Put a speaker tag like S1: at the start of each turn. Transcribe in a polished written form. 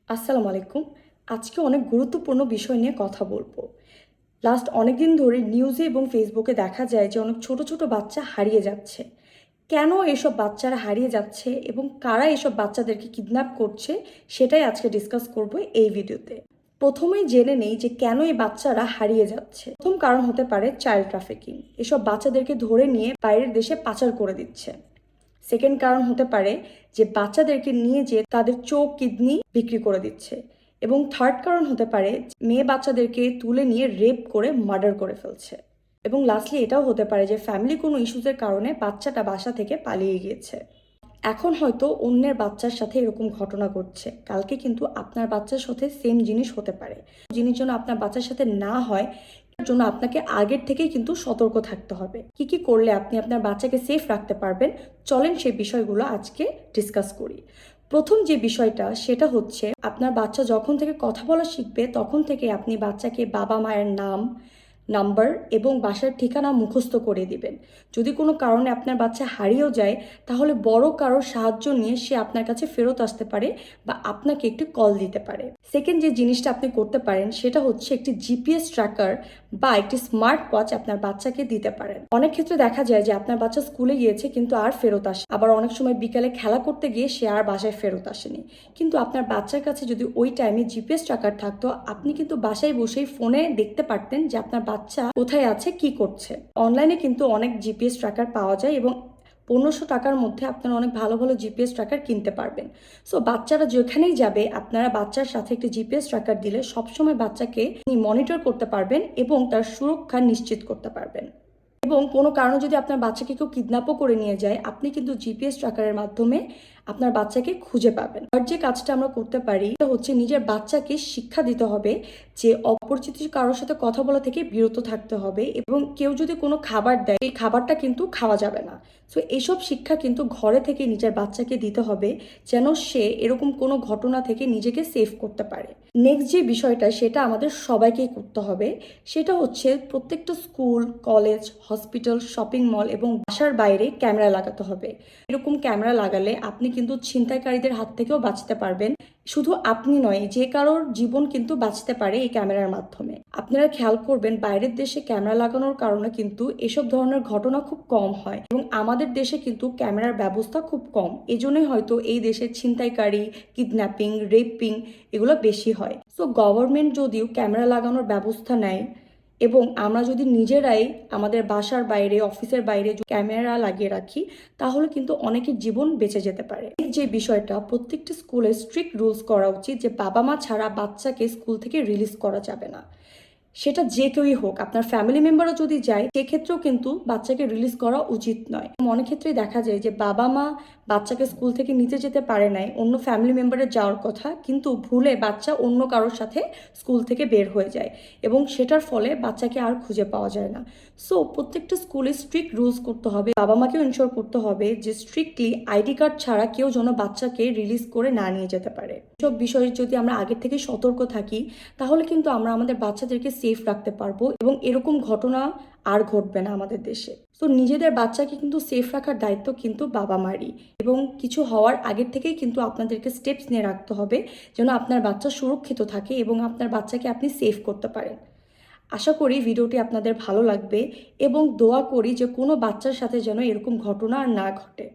S1: আসসালামু আলাইকুম। আজকে অনেক গুরুত্বপূর্ণ বিষয় নিয়ে কথা বলবো। লাস্ট অনেকদিন ধরে নিউজে এবং ফেসবুকে দেখা যায় যে অনেক ছোট ছোট বাচ্চা হারিয়ে যাচ্ছে। কেন এসব বাচ্চারা হারিয়ে যাচ্ছে এবং কারা এসব বাচ্চাদেরকে কিডন্যাপ করছে সেটাই আজকে ডিসকাস করব এই ভিডিওতে। প্রথমেই জেনে নেই যে কেন এই বাচ্চারা হারিয়ে যাচ্ছে। প্রথম কারণ হতে পারে চাইল্ড ট্রাফিকিং। এসব বাচ্চাদেরকে ধরে নিয়ে বাইরের দেশে পাচার করে দিচ্ছে। সেকেন্ড কারণ হতে পারে যে বাচ্চাদেরকে নিয়ে যে তাদের চোখ কিডনি বিক্রি করে দিচ্ছে। এবং থার্ড কারণ হতে পারে মেয়ে বাচ্চাদেরকে তুলে নিয়ে রেপ করে মার্ডার করে ফেলছে। এবং লাস্টলি এটাও হতে পারে যে ফ্যামিলি কোনো ইস্যুজের কারণে বাচ্চাটা বাসা থেকে পালিয়ে গিয়েছে। এখন হয়তো অন্যের বাচ্চার সাথে এরকম ঘটনা ঘটছে, কালকে কিন্তু আপনার বাচ্চার সাথে সেম জিনিস হতে পারে। জিনিস যেন আপনার বাচ্চার সাথে না হয় এর জন্য আপনাকে আগের থেকেই কিন্তু সতর্ক থাকতে হবে। কি কি করলে আপনি আপনার বাচ্চাকে সেফ রাখতে পারবেন, চলেন সেই বিষয়গুলো আজকে ডিসকাস করি। প্রথম যে বিষয়টা সেটা হচ্ছে আপনার বাচ্চা যখন থেকে কথা বলা শিখবে তখন থেকে আপনি বাচ্চাকে বাবা মায়ের নাম, নাম্বার এবং বাসার ঠিকানা মুখস্থ করে দিবেন। যদি কোনো কারণে আপনার বাচ্চা হারিয়েও যায় তাহলে বড় কারোর সাহায্য নিয়ে সে আপনার কাছে ফেরত আসতে পারে বা আপনাকে একটি কল দিতে পারে। সেকেন্ড যে জিনিসটা আপনি করতে পারেন সেটা হচ্ছে একটি জিপিএস ট্র্যাকার বা একটি স্মার্ট ওয়াচ আপনার বাচ্চাকে দিতে পারেন। অনেক ক্ষেত্রে দেখা যায় যে আপনার বাচ্চা স্কুলে গিয়েছে কিন্তু আর ফেরত আসে, আবার অনেক সময় বিকালে খেলা করতে গিয়ে সে আর বাসায় ফেরত আসেনি। কিন্তু আপনার বাচ্চার কাছে যদি ওই টাইমে জিপিএস ট্র্যাকার থাকতো আপনি কিন্তু বাসায় বসেই ফোনে দেখতে পারতেন যে আপনার বাচ্চা কোথায় আছে, কি করছে। অনলাইনে কিন্তু অনেক জিপিএস ট্র্যাকার পাওয়া যায় এবং 1500 টাকার মধ্যে আপনারা অনেক ভালো ভালো জিপিএস ট্র্যাকার কিনতে পারবেন। সো বাচ্চারা যেখানেই যাবে আপনারা বাচ্চার সাথে একটি জিপিএস ট্র্যাকার দিলে সবসময় বাচ্চাকে মনিটর করতে পারবেন এবং তার সুরক্ষা নিশ্চিত করতে পারবেন। এবং কোনো কারণে যদি আপনার বাচ্চাকে কেউ কিডন্যাপও করে নিয়ে যায় আপনি কিন্তু জিপিএস ট্র্যাকারের মাধ্যমে আপনার বাচ্চাকে খুঁজে পাবেন। আর যে কাজটা আমরা করতে পারি সেটা হচ্ছে নিজের বাচ্চাকে শিক্ষা দিতে হবে যে অপরিচিত কারোর সাথে কথা বলা থেকে বিরত থাকতে হবে এবং কেউ যদি কোনো খাবার দেয় এই খাবারটা কিন্তু খাওয়া যাবে না। সো এইসব শিক্ষা কিন্তু ঘরে থেকে নিজের বাচ্চাকে দিতে হবে যেন সে এরকম কোনো ঘটনা থেকে নিজেকে সেভ করতে পারে। নেক্সট যে বিষয়টা সেটা আমাদের সবাইকেই করতে হবে, সেটা হচ্ছে প্রত্যেকটা school, college, hospital, shopping mall এবং বাসার বাইরে ক্যামেরা লাগাতে হবে। এরকম ক্যামেরা লাগালে আপনি কিন্তু ছিনতাইকারীদের হাত থেকেও বাঁচতে পারবেন। শুধু আপনি নয়, যে কারোর জীবন কিন্তু বাঁচতে পারে এই ক্যামেরার মাধ্যমে। আপনারা খেয়াল করবেন বাইরের দেশে ক্যামেরা লাগানোর কারণে কিন্তু এসব ধরনের ঘটনা খুব কম হয় এবং আমাদের দেশে কিন্তু ক্যামেরার ব্যবস্থা খুব কম। এজন্যই হয়তো এই দেশে ছিনতাইকারী, কিডন্যাপিং, রেপিং এগুলো বেশি হয়। সো গভর্নমেন্ট যদিও ক্যামেরা লাগানোর ব্যবস্থা নেয় এবং আমরা যদি নিজেরাই আমাদের বাসার বাইরে, অফিসের বাইরে ক্যামেরা লাগিয়ে রাখি তাহলে কিন্তু অনেকের জীবন বেঁচে যেতে পারে। যে বিষয়টা প্রত্যেকটি স্কুলে স্ট্রিক্ট রুলস করা উচিত যে বাবা মা ছাড়া বাচ্চাকে স্কুল থেকে রিলিজ করা যাবে না। সেটা যে কেউই হোক, আপনার ফ্যামিলি মেম্বারও যদি যায় সেক্ষেত্রেও কিন্তু বাচ্চাকে রিলিজ করা উচিত নয়। অনেক ক্ষেত্রেই দেখা যায় যে বাবা মা বাচ্চাকে স্কুল থেকে নিতে যেতে পারে নাই, অন্য ফ্যামিলি মেম্বারের যাওয়ার কথা, কিন্তু ভুলে বাচ্চা অন্য কারোর সাথে স্কুল থেকে বের হয়ে যায় এবং সেটার ফলে বাচ্চাকে আর খুঁজে পাওয়া যায় না। সো প্রত্যেকটা স্কুলে স্ট্রিক্ট রুলস করতে হবে, বাবা মাকেও ইনশোর করতে হবে যে স্ট্রিক্টলি আইডি কার্ড ছাড়া কেউ যেন বাচ্চাকে রিলিজ করে না নিয়ে যেতে পারে। সব বিষয়ে যদি আমরা আগের থেকে সতর্ক থাকি তাহলে কিন্তু আমরা আমাদের বাচ্চাদেরকে সেফ রাখতে পারবো এবং এরকম ঘটনা আর ঘটবে না আমাদের দেশে। তো নিজেদের বাচ্চাকে কিন্তু সেফ রাখার দায়িত্ব কিন্তু বাবা মারই এবং কিছু হওয়ার আগের থেকেই কিন্তু আপনাদেরকে স্টেপস নিয়ে রাখতে হবে যেন আপনার বাচ্চা সুরক্ষিত থাকে এবং আপনার বাচ্চাকে আপনি সেফ করতে পারেন। আশা করি ভিডিওটি আপনাদের ভালো লাগবে এবং দোয়া করি যে কোনো বাচ্চার সাথে যেন এরকম ঘটনা আর না ঘটে।